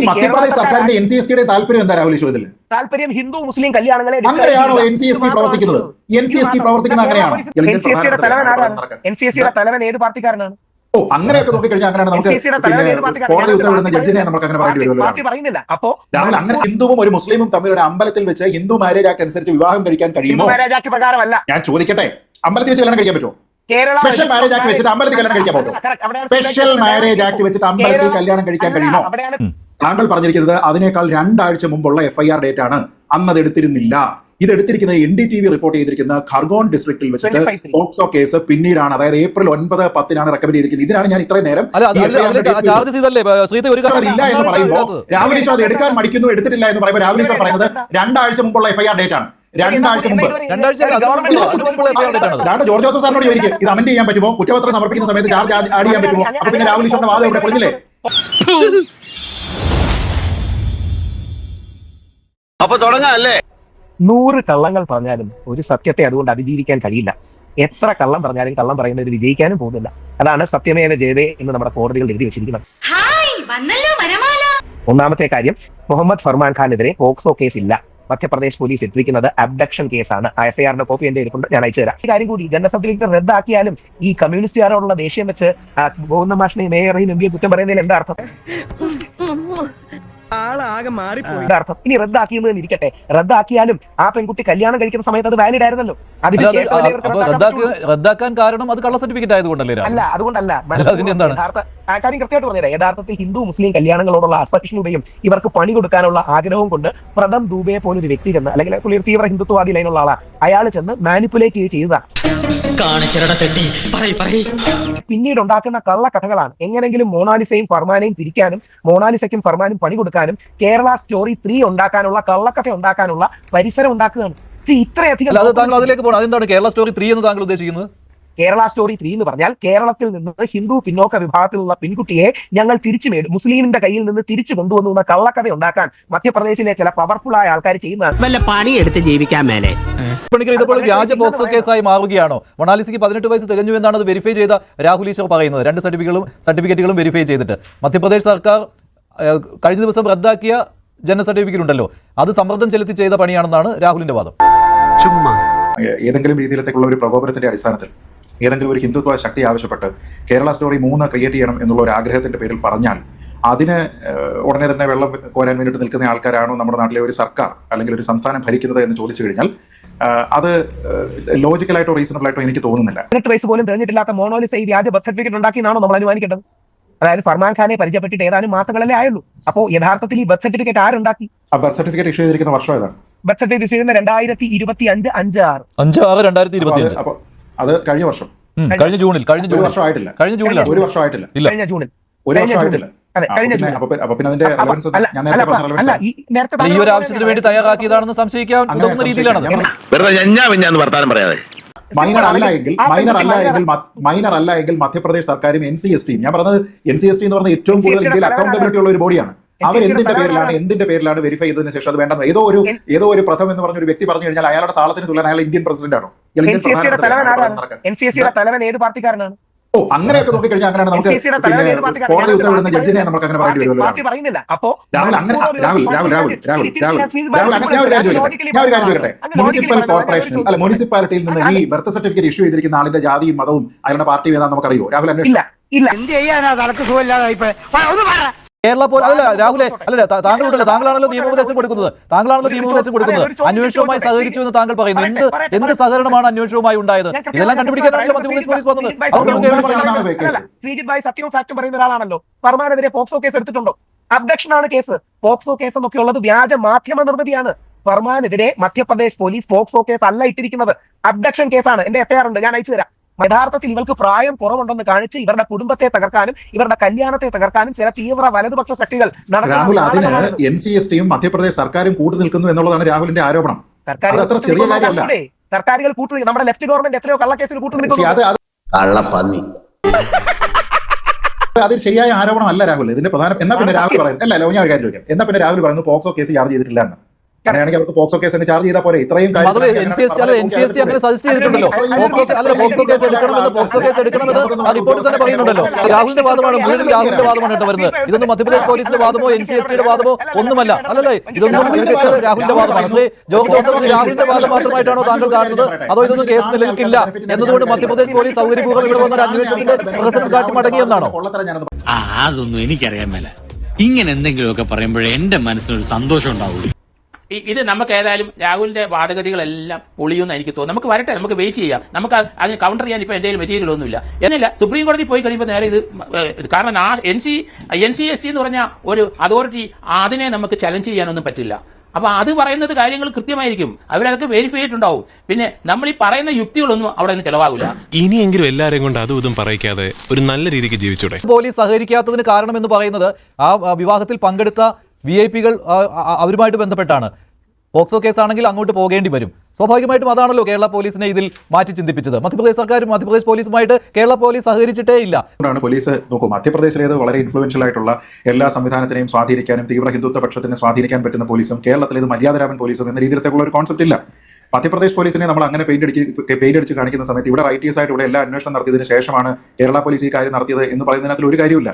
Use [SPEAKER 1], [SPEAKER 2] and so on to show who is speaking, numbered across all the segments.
[SPEAKER 1] മധ്യപ്രദേശ് സർക്കാരിന്റെ NCST താല്പര്യം എന്താ രാഹുൽ ഈശ്വരത്തിൽ?
[SPEAKER 2] താല്പര്യം ഹിന്ദു മുസ്ലിം കല്യാണങ്ങളെ
[SPEAKER 1] അങ്ങനെയാണോ NCST പ്രവർത്തിക്കുന്നത്? NCST പ്രവർത്തിക്കുന്നത് അങ്ങനെയാണോ?
[SPEAKER 2] NCST തലവൻ ഏത് പാർട്ടിക്കാരനാണ്?
[SPEAKER 1] ഓ, അങ്ങനെയൊക്കെ നോക്കിക്കഴിഞ്ഞാൽ അങ്ങനെയാണ് നമുക്ക് കോടതി ഉത്തരവിടുന്ന ജഡ്ജിനെ നമുക്ക് അങ്ങനെ പറയേണ്ടി വരുമല്ലോ.
[SPEAKER 2] അപ്പോ
[SPEAKER 1] രാഹുൽ, അങ്ങനെ ഹിന്ദുവും ഒരു മുസ്ലിമും തമ്മിൽ ഒരു അമ്പലത്തിൽ വെച്ച് ഹിന്ദു മാരേജ് ആക്ട് അനുസരിച്ച് വിവാഹം കഴിക്കാൻ കഴിയുമോ?
[SPEAKER 2] മാരേജ് ആക്ട് പ്രകാരമല്ല.
[SPEAKER 1] ഞാൻ ചോദിക്കട്ടെ, അമ്പലത്തിൽ വെച്ച് കല്യാണം കഴിക്കാൻ പറ്റുമോ? സ്പെഷ്യൽ മാരേജ് ആക്ട് വെച്ചിട്ട് അമ്പലത്തിൽ കല്യാണം കഴിക്കാൻ പറ്റുമോ? സ്പെഷ്യൽ മാരേജ് ആക്ട് വെച്ചിട്ട് അമ്പലത്തിൽ കല്യാണം കഴിക്കാൻ കഴിയുമോ? താങ്കൾ പറഞ്ഞിരിക്കുന്നത് അതിനേക്കാൾ 2 ആഴ്ച മുമ്പുള്ള FIR ഡേറ്റ് ആണ്. അന്ന് അത് എടുത്തിരുന്നില്ല. ഇത് എടുത്തിരിക്കുന്നത് NDTV റിപ്പോർട്ട് ചെയ്തിരിക്കുന്ന ഖർഗോൺ ഡിസ്ട്രിക്റ്റിൽ വെച്ചിട്ട് പോക്സോ കേസ് പിന്നീടാണ്, അതായത് April 9, 10 റെക്കമെൻഡ് ചെയ്തിരിക്കുന്നത്. ഇതിനാണ് ഞാൻ ഇത്രയും നേരം ഇല്ല എന്ന് പറയുമ്പോൾ രാഹുൽ ഈശ്വർ അത് എടുക്കാൻ മടിക്കുന്നു, എടുത്തിട്ടില്ല എന്ന് പറയുമ്പോൾ രാഹുൽ ഈശ്വർ പറയുന്നത് 2 ആഴ്ച മുമ്പുള്ള FIR ഡേറ്റ് ആണ്. 2 ആഴ്ച മുമ്പ്. ജോർജ് ജോസഫ് സാറിനോട് ചോദിക്കും, ഇത് അമെന്റ് ചെയ്യാൻ പറ്റുമോ? കുറ്റപത്രം സമർപ്പിക്കുന്ന സമയത്ത് ചാർജ് ആഡ് ചെയ്യാൻ പറ്റുമോ? അപ്പൊ പിന്നെ രാഹുൽ ഈശ്വറിന്റെ വാദം ഇവിടെ പൊളിഞ്ഞില്ലേ?
[SPEAKER 3] അപ്പൊ തുടങ്ങാല്ലേ?
[SPEAKER 2] 100 കള്ളങ്ങൾ പറഞ്ഞാലും ഒരു സത്യത്തെ അതുകൊണ്ട് അതിജീവിക്കാൻ കഴിയില്ല. എത്ര കള്ളം പറഞ്ഞാലും കള്ളം പറയുന്നത് വിജയിക്കാനും പോകുന്നില്ല. അതാണ് സത്യമേവ ജയതേ എന്ന് നമ്മുടെ കോടതികൾ എഴുതി വെച്ചിരിക്കുന്നത്. ഒന്നാമത്തെ കാര്യം, മുഹമ്മദ് ഫർമാൻ ഖാനെതിരെ പോക്സോ കേസ് ഇല്ല. മധ്യപ്രദേശ് പോലീസ് എത്തിക്കുന്നത് അബ്ഡക്ഷൻ കേസാണ്. FIR കോപ്പി എന്റെ ഇരിപ്പുണ്ട്, ഞാൻ അയച്ചു തരാം. ഈ കാര്യം കൂടി ജനറൽ സർട്ടിഫിക്കറ്റ് റദ്ദാക്കിയാലും ഈ കമ്മ്യൂണിസ്റ്റുകാരോടുള്ള ദേഷ്യം വെച്ച് ഗോവിന്ദ മാഷിനെയും മേയറേയും MP കുറ്റം പറയുന്നതിൽ എന്താ അർത്ഥം?
[SPEAKER 4] ആളാകെ മാറിപ്പോയി.
[SPEAKER 2] ഇനി റദ്ദാക്കിയെന്ന് ഇരിക്കട്ടെ, റദ്ദാക്കിയാലും ആ പെൺകുട്ടി കല്യാണം കഴിക്കുന്ന സമയത്ത് അത് വാലിഡ് ആയിരുന്നല്ലോ.
[SPEAKER 5] റദ്ദാക്കാൻ കാരണം അത് കള്ള സർട്ടിഫിക്കറ്റ് ആയതുകൊണ്ടല്ലേ?
[SPEAKER 2] അല്ല, അതുകൊണ്ടല്ല. ആ കാര്യം കൃത്യമായിട്ട് പറഞ്ഞുതരാം. യഥാർത്ഥത്തിൽ ഹിന്ദു മുസ്ലിം കല്യാണങ്ങളോടുള്ള അസഹിഷ്ണുതയും ഇവർക്ക് പണി കൊടുക്കാനുള്ള ആഗ്രഹവും കൊണ്ട് പ്രഥം ദൂബെ പോലൊരു വ്യക്തി ചെന്ന്, അല്ലെങ്കിൽ ഒരു തീവ്ര ഹിന്ദുത്വവാദി ലൈനുള്ള ആളാണ്, അയാൾ ചെന്ന് മാനിപ്പുലേറ്റ് ചെയ്തതാണ്. പിന്നീട് ഉണ്ടാക്കുന്ന കള്ളക്കഥകളാണ്. എങ്ങനെങ്കിലും മൊണാലിസയും ഫർമാനെയും തിരിക്കാനും മൊണാലിസയ്ക്കും ഫർമാനും പണി കൊടുക്കാനും കേരള സ്റ്റോറി 3 ഉണ്ടാക്കാനുള്ള കള്ളക്കഥ ഉണ്ടാക്കാനുള്ള പരിസരം ഉണ്ടാക്കുകയാണ്. ഇത്രയധികം
[SPEAKER 5] അതിലേക്ക് പോകണം. അതെന്താണ് കേരള സ്റ്റോറി 3 എന്ന് താങ്കൾ ഉദ്ദേശിക്കുന്നത്?
[SPEAKER 2] കേരള സ്റ്റോറി 3 എന്ന് പറഞ്ഞാൽ കേരളത്തിൽ നിന്ന് ഹിന്ദു പിന്നോക്ക വിഭാഗത്തിലുള്ള പെൺകുട്ടിയെ ഞങ്ങൾ മുസ്ലിമിന്റെ കയ്യിൽ നിന്ന് തിരിച്ചു കൊണ്ടുവന്ന കള്ളക്കഥ ഉണ്ടാക്കാൻ മധ്യപ്രദേശിലെ ചില പവർഫുൾ ആയ ആൾക്കാർ ചെയ്യുന്നതാണ്.
[SPEAKER 4] വല്ല പണിയെടുത്ത് ജീവിക്കാൻ മേലെ
[SPEAKER 5] ഇതുപോലെ വ്യാജ പോക്സോ കേസായി മാറുകയാണ്. മൊണാലിസയ്ക്ക് 18 വയസ്സ് തികഞ്ഞു എന്നാണ് അത് വെരിഫൈ ചെയ്ത രാഹുൽ ഈശ്വർ പറയുന്നത്. 2 സർട്ടിഫിക്കറ്റുകളും വെരിഫൈ ചെയ്തിട്ട് മധ്യപ്രദേശ് സർക്കാർ കഴിഞ്ഞ ദിവസം റദ്ദാക്കിയ ജനന സർട്ടിഫിക്കറ്റ് ഉണ്ടല്ലോ, അത് സമ്മർദ്ദം ചെലുത്തി ചെയ്ത പണിയാണെന്നാണ് രാഹുലിന്റെ വാദം.
[SPEAKER 1] ഏതെങ്കിലും രീതിയിലേക്കുള്ള ഒരു പ്രകോപനത്തിന്റെ അടിസ്ഥാനത്തിൽ ഏതെങ്കിലും ഒരു ഹിന്ദുത്വ ശക്തി ആവശ്യപ്പെട്ട് കേരള സ്റ്റോറി 3 ക്രിയേറ്റ് ചെയ്യണം എന്നുള്ള ഒരു ആഗ്രഹത്തിന്റെ പേരിൽ പറഞ്ഞാൽ അതിന് ഉടനെ തന്നെ വെള്ളം കോരാൻ വേണ്ടിയിട്ട് നിൽക്കുന്ന ആൾക്കാരാണോ നമ്മുടെ നാട്ടിലെ ഒരു സർക്കാർ അല്ലെങ്കിൽ ഒരു സംസ്ഥാനം ഭരിക്കുന്നത് എന്ന് ചോദിച്ചു കഴിഞ്ഞാൽ അത് ലോജിക്കലായിട്ടോ റീസണബിൾ ആയിട്ടോ എനിക്ക് തോന്നുന്നില്ല.
[SPEAKER 2] 18 വയസ്സ് പോലും തെരഞ്ഞിട്ടില്ലാത്ത മോണോലിസ ഈ വ്യാജ ബർത്ത് സർട്ടിഫിക്കറ്റ് ഉണ്ടാക്കിയെന്നാണോ നമ്മൾ അനുമാനിക്കേണ്ടത്? അതായത് ഫർമാൻ ഖാനെ പരിചയപ്പെട്ടിട്ട് ഏതാനും മാസങ്ങളല്ലേ ആയുള്ളൂ. അപ്പോൾ യഥാർത്ഥത്തിൽ ഈ ബർത്ത് സർട്ടിഫിക്കറ്റ് ആരുണ്ടാക്കി?
[SPEAKER 1] ബർത്ത് സർട്ടിഫിക്കറ്റ് ഇഷ്യൂ ചെയ്തിരിക്കുന്ന വർഷം ഏതാണ്?
[SPEAKER 2] ബർത്ത് സർട്ടിഫിക്കറ്റ് ഇഷ്യൂ ചെയ്യുന്ന 2025 5/6.
[SPEAKER 1] അപ്പോൾ അത് കഴിഞ്ഞ വർഷം,
[SPEAKER 5] കഴിഞ്ഞ ജൂണിൽ.
[SPEAKER 1] ഒരു വർഷം ആയിട്ടില്ല. ഒരു വർഷം ആയിട്ടില്ല.
[SPEAKER 5] ഈ ഒരു ആവശ്യത്തിന് വേണ്ടി തയ്യാറാക്കിയതാണെന്ന് സംശയിക്കാവുന്ന രീതിയിലാണ്.
[SPEAKER 3] വർത്താനം പറയാതെ
[SPEAKER 1] മൈനർ അല്ല എങ്കിൽ മധ്യപ്രദേശ് സർക്കാരും NCSTയും, ഞാൻ പറഞ്ഞത് NCST എന്ന് പറഞ്ഞ ഏറ്റവും കൂടുതൽ ഇന്ത്യയിൽ അക്കൗണ്ടബിലിറ്റി ഉള്ള ഒരു ബോഡിയാണ്. അവർ എന്തിന്റെ പേരിലാണ് വെരിഫൈ ചെയ്തതിനു ശേഷം അത് വേണ്ടെന്ന് ഏതോ ഒരു പ്രഥം എന്ന് പറഞ്ഞ ഒരു വ്യക്തി പറഞ്ഞു കഴിഞ്ഞാൽ അയാളുടെ താളത്തിന് തുല്യൻ അയാൾ ഇന്ത്യൻ പ്രസിഡന്റ് ആണോ?
[SPEAKER 2] തലവൻ ഏത് പാർട്ടിക്കാരനാണ്?
[SPEAKER 1] ഓ, അങ്ങനെയൊക്കെ നോക്കിക്കഴിഞ്ഞാൽ അങ്ങനെയാണ് നമുക്ക് കോടതി ഉത്തരവിടുന്ന ജഡ്ജിനെ നമുക്ക് അങ്ങനെ പറയേണ്ടി വരുമല്ലോ. മുനിസിപ്പൽ കോർപ്പറേഷനിൽ മുനിസിപ്പാലിറ്റിയിൽ നിന്ന് ഈ ബർത്ത് സർട്ടിഫിക്കറ്റ് ഇഷ്യൂ ചെയ്തിരിക്കുന്ന ആളിന്റെ ജാതിയും മതവും അയാളുടെ പാർട്ടിയും ഏതാണെന്ന് നമുക്കറിയോ? രാഹുൽ അന്വേഷിച്ചു.
[SPEAKER 5] കേരള പോലെ അല്ല രാഹുലെ, അല്ല താങ്കളുണ്ടല്ലോ, താങ്കളാണല്ലോ നിയമോപദേശം കൊടുക്കുന്നത്. അന്വേഷണവുമായി സഹകരിച്ചു എന്ന് താങ്കൾ പറയുന്നു. എന്ത് സഹകരണമാണ് അന്വേഷണവുമായി ഉണ്ടായത്? ഇതെല്ലാം കണ്ടുപിടിക്കാനാണല്ലോ മധ്യപ്രദേശ് പോലീസ് വന്നത്.
[SPEAKER 2] സത്യവും ഫാക്ടും പറയുന്ന ഒരാളാണല്ലോ. ഫർമാനെതിരെ പോക്സോ കേസ് എടുത്തിട്ടുണ്ടോ? അബ്ഡക്ഷൻ ആണ് കേസ്. പോക്സോ കേസ് എന്നൊക്കെ ഉള്ളത് വ്യാജ മാധ്യമ നിർമ്മിതിയാണ്. ഫർമാനെതിരെ മധ്യപ്രദേശ് പോലീസ് പോക്സോ കേസ് അല്ല ഇട്ടിരിക്കുന്നത്, അബ്ഡക്ഷൻ കേസാണ്. എന്റെ FIR ഉണ്ട്, ഞാൻ അയച്ചു തരാം. യഥാർത്ഥത്തിൽ ഇവർക്ക് പ്രായം കുറവുണ്ടെന്ന് കാണിച്ച് ഇവരുടെ കുടുംബത്തെ തകർക്കാനും ഇവരുടെ കല്യാണത്തെ തകർക്കാനും ചില തീവ്ര വലതുപക്ഷ ശക്തികൾ
[SPEAKER 1] രാഹുൽ, അതിന് NCSTയും മധ്യപ്രദേശ് സർക്കാരും കൂട്ടു നിൽക്കുന്നു എന്നുള്ളതാണ് രാഹുലിന്റെ ആരോപണം.
[SPEAKER 2] സർക്കാരുകൾ കൂട്ടു, നമ്മുടെ ലെഫ്റ്റ് ഗവൺമെന്റ് എത്രയോ കള്ളക്കേസിൽ കൂട്ടു നിൽക്കുന്നു.
[SPEAKER 1] അത് ശരിയായ ആരോപണം അല്ല രാഹുൽ. ഇതിന്റെ പ്രധാന എന്നാ പിന്നെ രാഹുൽ പറയുന്നത് അല്ല, ഞാൻ ഒരു കാര്യം ചോദിക്കാം. എന്നാ പിന്നെ രാഹുൽ പറയുന്നു പോക്സോ കേസ് ചാർജ് ചെയ്തിട്ടില്ല എന്ന്? അങ്ങനെയാണെങ്കിൽ അവർക്ക് പോക്സോ കേസ് ചാർജ് ചെയ്താൽ പോരെ? ഇത്രയും
[SPEAKER 5] NCST അങ്ങനെ സജസ്റ്റ് ചെയ്തിട്ടുണ്ടല്ലോ. പോക്സോ കേസ് എടുക്കണമെന്ന് റിപ്പോർട്ട് തന്നെ പറയുന്നുണ്ടല്ലോ. രാഹുലിന്റെ വാദമാണ്, മുഴുവൻ രാഹുലിന്റെ വാദമാണ് കേട്ടോ വരുന്നത്. ഇതൊന്നും മധ്യപ്രദേശ് പോലീസിന്റെ വാദമോ NCSTയുടെ വാദമോ ഒന്നുമല്ല. അല്ലല്ലേ, ഇതൊന്നും രാഹുലിന്റെ വാദമാണ്. ജോർജ് ജോസഫ് രാഹുലിന്റെ വാദം മാത്രമായിട്ടാണോ താങ്കൾ കാണുന്നത്? അതോ ഇതൊന്നും കേസ് നിലനിൽക്കില്ല എന്നതുകൊണ്ട് മധ്യപ്രദേശ് പോലീസ് സൗകര്യപൂർവ്വം ഇവിടെ വന്ന അന്വേഷണത്തിന്റെ പ്രഹസനം കാട്ടി മടങ്ങിയെന്നാണോ?
[SPEAKER 6] അതൊന്നും എനിക്കറിയാൻ മേല. ഇങ്ങനെ എന്തെങ്കിലുമൊക്കെ പറയുമ്പോഴേ എന്റെ മനസ്സിനൊരു സന്തോഷം ഉണ്ടാവുള്ളൂ.
[SPEAKER 7] ഇത് നമുക്ക് ഏതായാലും രാഹുലിന്റെ വാദഗതികളെല്ലാം പൊളിയുമെന്ന് എനിക്ക് തോന്നുന്നു. നമുക്ക് വരട്ടെ, നമുക്ക് വെയിറ്റ് ചെയ്യാം. നമുക്ക് അതിന് കൗണ്ടർ ചെയ്യാൻ ഇപ്പോൾ എന്തെങ്കിലും മെറ്റീരിയൽ ഒന്നുമില്ല. എന്നില്ല, സുപ്രീം കോടതി പോയി കഴിയുമ്പോൾ നേരെ ഇത് കാരണം NCST എന്ന് പറഞ്ഞ ഒരു അതോറിറ്റി, അതിനെ നമുക്ക് ചലഞ്ച് ചെയ്യാനൊന്നും പറ്റില്ല. അപ്പൊ അത് പറയുന്നത് കാര്യങ്ങൾ കൃത്യമായിരിക്കും, അവരതൊക്കെ വെരിഫൈ ചെയ്തിട്ടുണ്ടാവും. പിന്നെ നമ്മൾ ഈ പറയുന്ന യുക്തികളൊന്നും അവിടെ നിന്ന് ചെലവാകില്ല.
[SPEAKER 8] ഇനിയെങ്കിലും എല്ലാവരെയും കൊണ്ട് അതും ഇതും പറയിക്കാതെ ഒരു നല്ല രീതിക്ക് ജീവിച്ചൂടെ?
[SPEAKER 5] പോലീസ് സഹകരിക്കാത്തതിന് കാരണം എന്ന് പറയുന്നത് ആ വിവാഹത്തിൽ പങ്കെടുത്ത VIP-കൾ അവരുമായിട്ട് ബന്ധപ്പെട്ടാണ്. പോക്സോ കേസാണെങ്കിൽ അങ്ങോട്ട് പോകേണ്ടി വരും. സ്വാഭാവികമായിട്ടും അതാണല്ലോ കേരള പോലീസിനെ ഇതിൽ മാറ്റി ചിന്തിപ്പിച്ചത്. മധ്യപ്രദേശ് സർക്കാരും മധ്യപ്രദേശ് പോലീസുമായിട്ട് കേരള പോലീസ് സഹകരിച്ചിട്ടേ ഇല്ല.
[SPEAKER 1] പോലീസ് നോക്കൂ, മധ്യപ്രദേശിലേത് വളരെ ഇൻഫ്ലുവൻഷ്യൽ ആയിട്ടുള്ള എല്ലാ സംവിധാനത്തിനെയും സ്വാധീനിക്കാനും തീവ്ര ഹിന്ദുത്വ പക്ഷത്തിനെ സ്വാധീനിക്കാൻ പറ്റുന്ന പോലീസും കേരളത്തിലേത് മര്യാദരാമൻ പോലീസും എന്ന രീതിയിലുള്ള ഒരു കോൺസെപ്റ്റ് ഇല്ല. മധ്യപ്രദേശ് പോലീസിനെ നമ്മൾ അങ്ങനെ പെയിന്റ് അടിച്ച് കാണിക്കുന്ന സമയത്ത് ഇവിടെ റൈറ്റീസ് ആയിട്ട് ഇവിടെ എല്ലാ അന്വേഷണം നടത്തിയതിനു ശേഷമാണ് കേരള പോലീസ് ഈ കാര്യം നടത്തിയത് എന്ന് പറയുന്നതിനകത്ത് ഒരു കാര്യമില്ല.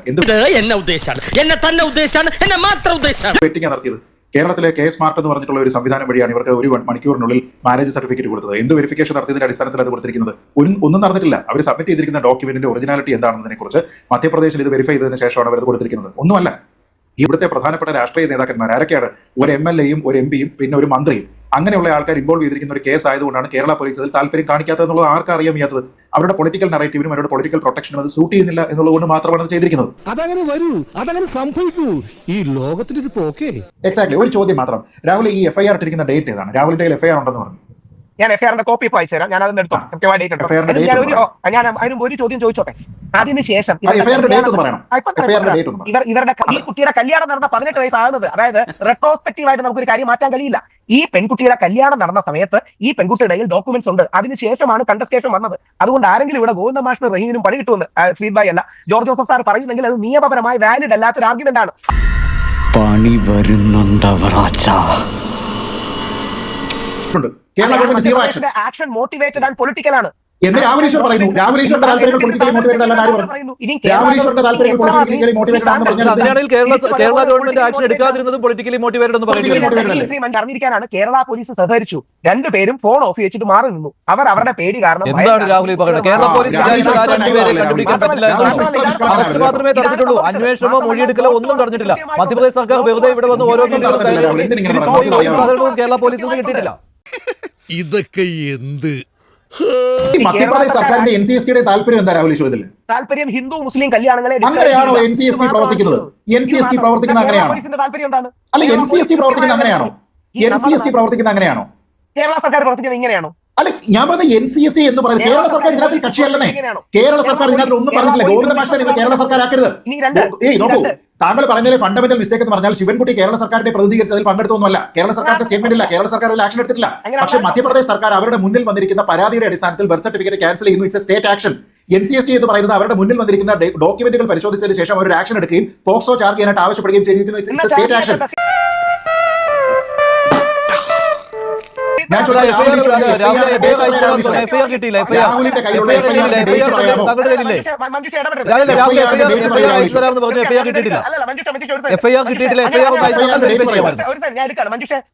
[SPEAKER 1] വെട്ടിങ്ങാ നടത്തിയത് കേരളത്തിലെ സ്മാർട്ട് എന്ന് പറഞ്ഞിട്ടുള്ള ഒരു സംവിധാനം വഴിയാണ് ഇവർക്ക് 1 മണിക്കൂറിനുള്ളിൽ മാരേജ് സർട്ടിഫിക്കറ്റ് കൊടുത്തത്. എന്ത് വെരിഫിക്കേഷൻ നടത്തിയതിന്റെ അടിസ്ഥാനത്തിൽ അത് കൊടുത്തിരിക്കുന്നത്? ഒന്നും നടന്നിട്ടില്ല. അവർ സബ്മിറ്റ് ചെയ്തിരിക്കുന്ന ഡോക്യുമെന്റിന്റെ ഒറിജിനാലിറ്റി എന്താണെന്നതിനെ കുറിച്ച് മധ്യപ്രദേശിൽ ഇത് വെരിഫൈ ചെയ്തതിനു ശേഷമാണ് അവർ കൊടുത്തിരിക്കുന്നത്. ഒന്നുമല്ല. ഇവിടുത്തെ പ്രധാനപ്പെട്ട രാഷ്ട്രീയ നേതാക്കന്മാർ ആരൊക്കെയാണ്? ഒരു MLA-യും ഒരു MP-യും പിന്നെ ഒരു മന്ത്രിയും, അങ്ങനെയുള്ള ആൾക്കാർ ഇൻവോൾവ് ചെയ്തിരിക്കുന്ന ഒരു കേസ് ആയതുകൊണ്ടാണ് കേരള പോലീസ് അതിൽ താല്പര്യം കാണിക്കാത്തതെന്നുള്ളത് ആർക്കും അറിയാൻ വയ്യാത്തത്. അവരുടെ പൊളിറ്റിക്കൽ നറേറ്റീവിനും അവരുടെ പൊളിറ്റിക്കൽ പ്രൊട്ടക്ഷനും അത് സൂട്ട് ചെയ്യുന്നില്ല എന്നുള്ളതുകൊണ്ട് മാത്രമാണ് അത് ചെയ്തിരിക്കുന്നത്.
[SPEAKER 9] അതങ്ങനെ വരൂ, അതങ്ങനെ സംഭവിക്കൂ, ഈ ലോകത്തിന്റെ ഒരു പോക്കേ.
[SPEAKER 1] എക്സാക്ട്ലി. ഒരു ചോദ്യം മാത്രം, രാഹുൽ ഈ FIR ഇട്ടിരിക്കുന്ന ഡേറ്റ് ഏതാണ്? രാഹുലിന്റെ FIR ഉണ്ടെന്ന് പറഞ്ഞു.
[SPEAKER 2] ഞാൻ FIR-ന്റെ കോപ്പി ഇപ്പോൾ അയച്ചു തരാം. ഞാൻ അതൊന്ന് എടുത്തോ, കൃത്യമായ ഡേറ്റ് എടുത്തോ. ഞാൻ അതിനും ഒരു ചോദ്യം ചോദിച്ചോട്ടെ. അതിനുശേഷം ഇവരുടെ ഈ കുട്ടിയുടെ കല്യാണം നടന്ന 18 വയസ്സാകുന്നത്, അതായത് റെട്രോസ്പെക്റ്റീവ് ആയിട്ട് നമുക്കൊരു കാര്യം മാറ്റാൻ കഴിയില്ല. ഈ പെൺകുട്ടിയുടെ കല്യാണം നടന്ന സമയത്ത് ഈ പെൺകുട്ടിയുടെ കയ്യിൽ ഡോക്യുമെന്റ്സ് ഉണ്ട്. അതിനുശേഷമാണ് കണ്ടസ്റ്റേഷൻ വന്നത്. അതുകൊണ്ട് ആരെങ്കിലും ഇവിടെ ഗോവിന്ദ മാഷിനും റഹീമിനും പണി കിട്ടുമെന്ന് ശ്രീത് ഭായ് അല്ല ജോർജ് ജോസഫ് സാർ പറയുന്നെങ്കിൽ അത് നിയമപരമായി വാലിഡ് അല്ലാത്തൊരു ആർഗ്യുമെന്റ് ആണ്.
[SPEAKER 6] പണി വരുന്നുണ്ടവർ
[SPEAKER 2] ആക്ഷൻ മോട്ടിവേറ്റഡ് ആൻഡ് പൊളിറ്റിക്കൽ ആണ്
[SPEAKER 1] എന്ന് രാഹുൽ ഈശ്വർ പറയുന്നു. രാഹുൽ ഈശ്വറിന്റെ താല്പര്യങ്ങൾ പൊളിറ്റിക്കലി മോട്ടിവേറ്റഡ് അല്ലെന്ന് ആര് പറഞ്ഞു? രാഹുൽ ഈശ്വറിന്റെ താല്പര്യങ്ങൾ പൊളിറ്റിക്കലി മോട്ടിവേറ്റഡ് ആണെന്ന് പറഞ്ഞാൽ
[SPEAKER 5] അങ്ങനെയാണെങ്കിൽ കേരള ഗവൺമെന്റ് ആക്ഷൻ എടുക്കാതിരുന്നതും പൊളിറ്റിക്കലി മോട്ടിവേറ്റഡ് എന്ന് പറയുന്നത്
[SPEAKER 2] അറിഞ്ഞിരിക്കാനാണ്. കേരള പോലീസ് സഹകരിച്ചു. രണ്ടുപേരും ഫോൺ ഓഫ് വെച്ചിട്ട് മാറി നിന്നു. അവർ അവരുടെ പേടി കാരണം.
[SPEAKER 5] എന്താണ് രാഹുൽ പറയുന്നത്? കേരള പോലീസ് കണ്ടുപിടിക്കാൻ പറ്റില്ല, അറസ്റ്റ് മാത്രമേ തടഞ്ഞിട്ടുള്ളൂ. അന്വേഷണമോ മൊഴിയെടുക്കലോ ഒന്നും തടഞ്ഞിട്ടില്ല. മധ്യപ്രദേശ് സർക്കാർ വെറുതെ ഇവിടെ വന്ന് ഓരോ സഹകരണവും കേരള പോലീസിന് കിട്ടിയിട്ടില്ല.
[SPEAKER 9] ഇതൊക്കെ എന്ത്?
[SPEAKER 1] മധ്യപ്രദേശ് സർക്കാരിന്റെ NCST-യുടെ താല്പര്യം എന്താ രാഹുൽ ഈശ്വർ? ഇതിൽ
[SPEAKER 2] താല്പര്യം ഹിന്ദു മുസ്ലിം കല്യാണങ്ങളെ
[SPEAKER 1] അങ്ങനെയാണോ NCST പ്രവർത്തിക്കുന്നത്? NCST പ്രവർത്തിക്കുന്നത് അങ്ങനെയാണോ?
[SPEAKER 2] താല്പര്യം എന്താണ്?
[SPEAKER 1] അല്ല, NCST പ്രവർത്തിക്കുന്നത് അങ്ങനെയാണോ? NCST പ്രവർത്തിക്കുന്നത് അങ്ങനെയാണോ?
[SPEAKER 2] കേരള സർക്കാർ പ്രവർത്തിക്കുന്നത് ഇങ്ങനെയാണോ?
[SPEAKER 1] അല്ല, ഞാൻ പറഞ്ഞ NCST എന്ന് പറയുന്നത് കേരള സർക്കാർ ഇതിനകത്ത് കക്ഷിയല്ലെന്നേ. കേരള സർക്കാർ ഇതിനകത്ത് ഒന്നും പറഞ്ഞിട്ടില്ല. ഗോവിന്ദ മാഷിനെ നിങ്ങൾ കേരള സർക്കാർ ആക്കരുത്. നോക്കൂ, താങ്കൾ പറഞ്ഞതിലെ ഫണ്ടമെന്റൽ മിസ്റ്റേക്ക് എന്ന് പറഞ്ഞാൽ ശിവൻകുട്ടി കേരള സർക്കാരിന്റെ പ്രതിനിധീകരിച്ച് അതിൽ പങ്കെടുത്തൊന്നുമല്ല. കേരള സർക്കാരിന്റെ സ്റ്റേറ്റ്മെന്റ് ഇല്ല, കേരള സർക്കാർ ആക്ഷൻ എടുത്തിട്ടില്ല. പക്ഷേ മധ്യപ്രദേശ് സർക്കാർ അവരുടെ മുന്നിൽ വന്നിരിക്കുന്ന പരാതിയുടെ അടിസ്ഥാനത്തിൽ ബർത്ത് സർട്ടിഫിക്കറ്റ് ക്യാൻസൽ ചെയ്യുന്നു. It's A state action. NCST എന്ന് പറയുന്നത് അവരുടെ മുന്നിൽ വന്നിരിക്കുന്ന ഡോക്യുമെന്റുകൾ പരിശോധിച്ചതിന് ശേഷം അവർ ആക്ഷൻ എടുക്കുകയും പോക്സോ ചാർജ് ചെയ്യാനായിട്ട് ആവശ്യപ്പെടുകയും ചെയ്തിരിക്കുന്നു. It's A state action.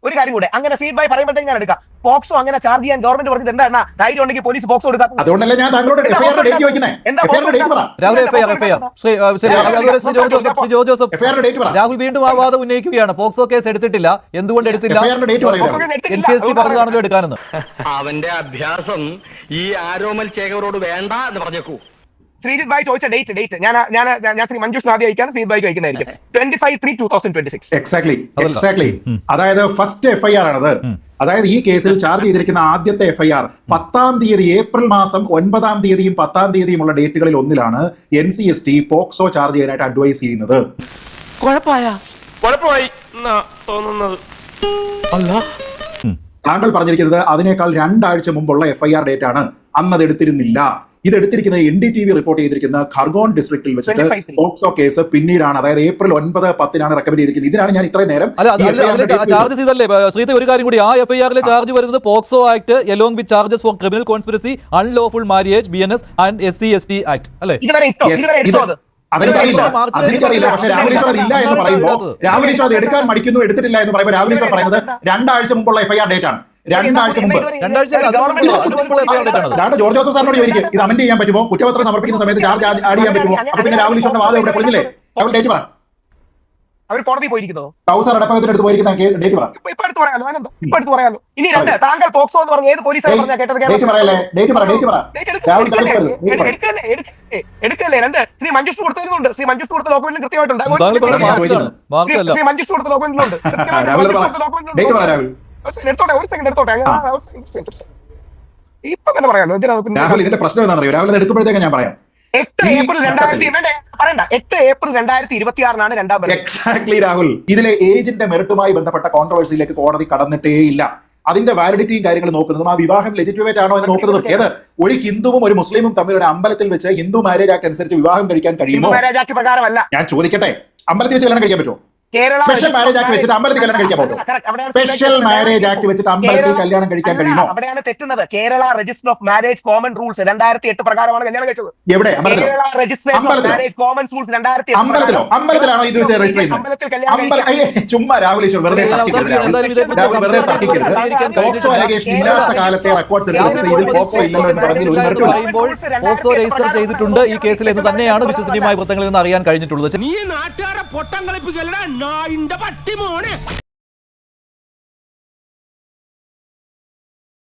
[SPEAKER 2] ഒരു കാര്യം കൂടെ, അങ്ങനെ സീറ്റ് ബൈ പറയുമ്പോഴത്തേക്ക് ഞാൻ എടുക്കാം. പോക്സോ അങ്ങനെ ചാർജ് ചെയ്യാൻ ഗവൺമെന്റ് പറഞ്ഞത് എന്താ? ധൈര്യം ഉണ്ടെങ്കിൽ പോലീസ് പോക്സോ എടുക്കാം.
[SPEAKER 1] അതുകൊണ്ടല്ലേ ഞാൻ താങ്കളോട്
[SPEAKER 5] രാഹുൽ വീണ്ടും ആ വാദം ഉന്നയിക്കുകയാണ്. പോക്സോ കേസ് എടുത്തിട്ടില്ല, എന്തുകൊണ്ട് എടുത്തില്ല? NCST പറഞ്ഞതാണല്ലോ എടുക്കാനെന്ന്.
[SPEAKER 6] അവന്റെ അഭ്യാസം ഈ ആരോമൽ ചേകവരോട് വേണ്ട എന്ന് പറഞ്ഞേക്കൂ.
[SPEAKER 2] ശ്രീജിത് ഭായ് ചോദിച്ച ഡേറ്റ് ഞാൻ ശ്രീ മഞ്ജുഷ് ആദ്യം അയക്കാൻ ശ്രീജിത് ഭായിക്ക് അയക്കുന്നതായിരിക്കും. 25/3/2026.
[SPEAKER 1] എക്സാക്ട്ലി. അതായത് ഫസ്റ്റ് FIR ആണത്. അതായത് ഈ കേസിൽ ചാർജ് ചെയ്തിരിക്കുന്ന ആദ്യത്തെ FIR 10-ാം തീയതി, ഏപ്രിൽ മാസം 9-ാം തീയതിയും 10-ാം തീയതിയുമുള്ള ഡേറ്റുകളിൽ ഒന്നിലാണ് NCST പോക്സോ ചാർജ് ചെയ്യാനായിട്ട് അഡ്വൈസ് ചെയ്യുന്നത്.
[SPEAKER 7] കുഴപ്പമായി തോന്നുന്നത് അല്ല.
[SPEAKER 1] താങ്കൾ പറഞ്ഞിരിക്കുന്നത് അതിനേക്കാൾ 2 ആഴ്ച മുമ്പുള്ള FIR ഡേറ്റ് ആണ്. അന്ന് അത് എടുത്തിരുന്നില്ല. ഇത് എടുത്തിരിക്കുന്ന NDTV റിപ്പോർട്ട് ചെയ്തിരിക്കുന്ന ഖർഗോൺ ഡിസ്ട്രിക്റ്റിൽ വെച്ചിട്ട്
[SPEAKER 2] 25.
[SPEAKER 1] പോക്സോ കേസ് പിന്നീടാണ്, അതായത് April 9, 10 റെക്കമെൻഡ് ചെയ്തിരിക്കുന്നത്. ഇതിനാണ് ഞാൻ ഇത്രയും നേരം
[SPEAKER 5] അല്ല
[SPEAKER 1] ഈ FIR ന്റെ date
[SPEAKER 5] ചാർജ് ചെയ്തല്ലേ ശ്രീധർ? ഒരു കാര്യം കൂടി, ആ FIR-ലെ ചാർജ് വരുന്നത് POCSO act along with charges four criminal conspiracy, unlawful marriage, BNS and SC/ST act അല്ലേ?
[SPEAKER 2] ഇതുവരെ ഇട്ടോ
[SPEAKER 1] Yes,
[SPEAKER 2] ഇതുവരെ
[SPEAKER 1] ഇത്
[SPEAKER 2] ഇട്ടോ അത്
[SPEAKER 1] അതെനിക്കറിയില്ല. പക്ഷേ രാഹുൽ ഈശ്വർ അത് ഇല്ല എന്ന് പറയുമ്പോൾ, രാഹുൽ ഈശ്വർ അത് എടുക്കാൻ മടിക്കുന്നു, എടുത്തിട്ടില്ല എന്ന് പറയുമ്പോൾ രാഹുൽ ഈശ്വർ പറയുന്നത് 2 ആഴ്ച മുമ്പുള്ള FIR ഡേറ്റ് ആണ്. 2 ആഴ്ച മുമ്പ്. അതാണ് ജോർജ് ജോസഫ് സാറിനോട് ചോദിക്കും, ഇത് അമെന്റ് ചെയ്യാൻ പറ്റുമോ, കുറ്റപത്രം സമർപ്പിക്കുന്ന സമയത്ത് ചാർജ് ആഡ് ചെയ്യാൻ പറ്റുമോ? അപ്പൊ പിന്നെ രാഹുൽ ഈശ്വറിന്റെ വാദം ഇവിടെ പൊളിഞ്ഞില്ലേ? രാഹുൽ ഡേറ്റ് പറ.
[SPEAKER 2] അവർ കോടതി പോയിരിക്കുന്നോ?
[SPEAKER 1] ടൗസർ അടപ്പകത്തിന്റെ അടുത്ത് പോയിരിക്കുന്ന ഡേറ്റ് പറ.
[SPEAKER 2] ഇപ്പൊ എടുത്ത് പറയാലോ, ആനന്ദം ഇപ്പൊ എടുത്ത് പറയാലോ. ഇനി രണ്ട്, താങ്കൾ പോക്സോ എന്ന് പറഞ്ഞ ഏത് പോലീസാണ് പറഞ്ഞാൽ കേട്ടത്?
[SPEAKER 1] ഡേറ്റ് പറയല്ലേ? ഡേറ്റ് പറ. രാഹുൽ തടുക്കരുത്.
[SPEAKER 2] എടുക്കല്ലേ? രണ്ട്, ശ്രീ മഞ്ജുഷ് കൊടുത്തിരുന്നുണ്ട്. ശ്രീ മഞ്ജുഷ് കൊടുത്ത ഡോക്യുമെന്റ് കൃത്യമായിട്ടുണ്ട്. ശ്രീ മഞ്ജുഷ് കൊടുത്ത ഡോക്യുമെന്റിലുണ്ട്.
[SPEAKER 1] രാഹുൽ ഡേറ്റ് പറ. രാഹുൽ
[SPEAKER 2] എടുത്തോട്ടെ, ഒരു സെക്കൻഡ് എടുത്തോട്ടെ. ഇപ്പൊ തന്നെ പറയാലോ.
[SPEAKER 1] രാഹുൽ ഇതിന്റെ പ്രശ്നം എന്താണെന്നറിയോ? രാഹുൽ അത് എടുക്കുമ്പോഴത്തേക്ക് ഞാൻ പറയാം.
[SPEAKER 2] 8 ഏപ്രിൽ 2026 രണ്ടാം ബലം.
[SPEAKER 1] എക്സാക്ട്ലി രാഹുൽ. ഇതിലെ ഏജിന്റെ മെറിറ്റുമായി ബന്ധപ്പെട്ട കോൺട്രവേഴ്സിയിലേക്ക് കോടതി കടന്നിട്ടേ ഇല്ല. അതിന്റെ വാലിഡിറ്റിയും കാര്യങ്ങൾ നോക്കുന്നതും ആ വിവാഹം ലെജിറ്റിമേറ്റ് ആണോ എന്ന് നോക്കുന്നതും ഏത് ഒരു ഹിന്ദുവും ഒരു മുസ്ലിമും തമ്മിൽ ഒരു അമ്പലത്തിൽ വെച്ച് ഹിന്ദു മാരേജ് ആക്ട് അനുസരിച്ച് വിവാഹം കഴിക്കാൻ കഴിയുമോ?
[SPEAKER 2] മാരേജ് ആക്ട് പ്രകാരമല്ല.
[SPEAKER 1] ഞാൻ ചോദിക്കട്ടെ, അമ്പലത്തിൽ വെച്ച് കല്യാണം കഴിക്കാൻ പറ്റുമോ?
[SPEAKER 2] കേരള
[SPEAKER 1] സ്പെഷ്യൽ മാരേജ് ആക്ട് വെച്ചിട്ട് അമ്പലത്തിൽ കല്യാണം കഴിക്കാൻ പറ്റുമോ? സ്പെഷ്യൽ മാരേജ് ആക്ട് വെച്ചിട്ട് അമ്പലത്തിൽ കല്യാണം കഴിക്കാൻ കഴിയുമോ?
[SPEAKER 2] അവിടെയാണ് തെറ്റുന്നത്. Kerala register of marriage common rules 2008 പ്രകാരമാണ് കല്യാണം കഴിച്ചത്.
[SPEAKER 1] എവിടെ?
[SPEAKER 2] Kerala registration of marriage common rules 2008
[SPEAKER 1] അമ്പലത്തിലോ? അമ്പലത്തിലാണോ ഇത് വെച്ച് രജിസ്റ്റർ ചെയ്യുന്നത്? ചുമ്മാ രാഹുൽ ഈശ്വർ വെറുതെ തർക്കിക്കരുത്. പോക്സോ അലിഗേഷൻ ഇല്ലാത്ത കാലത്തെ റെക്കോർഡ്സ് രജിസ്റ്റർ ചെയ്ത് പോക്സോ ഇല്ലല്ലോ എന്ന് പറഞ്ഞതിൽ ഒരു മെറിറ്റും
[SPEAKER 5] പറയുമ്പോൾ പോക്സോ രജിസ്റ്റർ ചെയ്തിട്ടുണ്ട് ഈ കേസിൽ എന്ന് തന്നെയാണ് വിശ്വസനീയമായ വൃത്തങ്ങളിൽ നിന്ന് അറിയാൻ കഴിഞ്ഞിട്ടുള്ളത്.
[SPEAKER 9] നീ നാട്ടുകാരെ പൊട്ടം കളിപ്പിക്കലടാ നായിന്റെ പട്ടി മോനെ.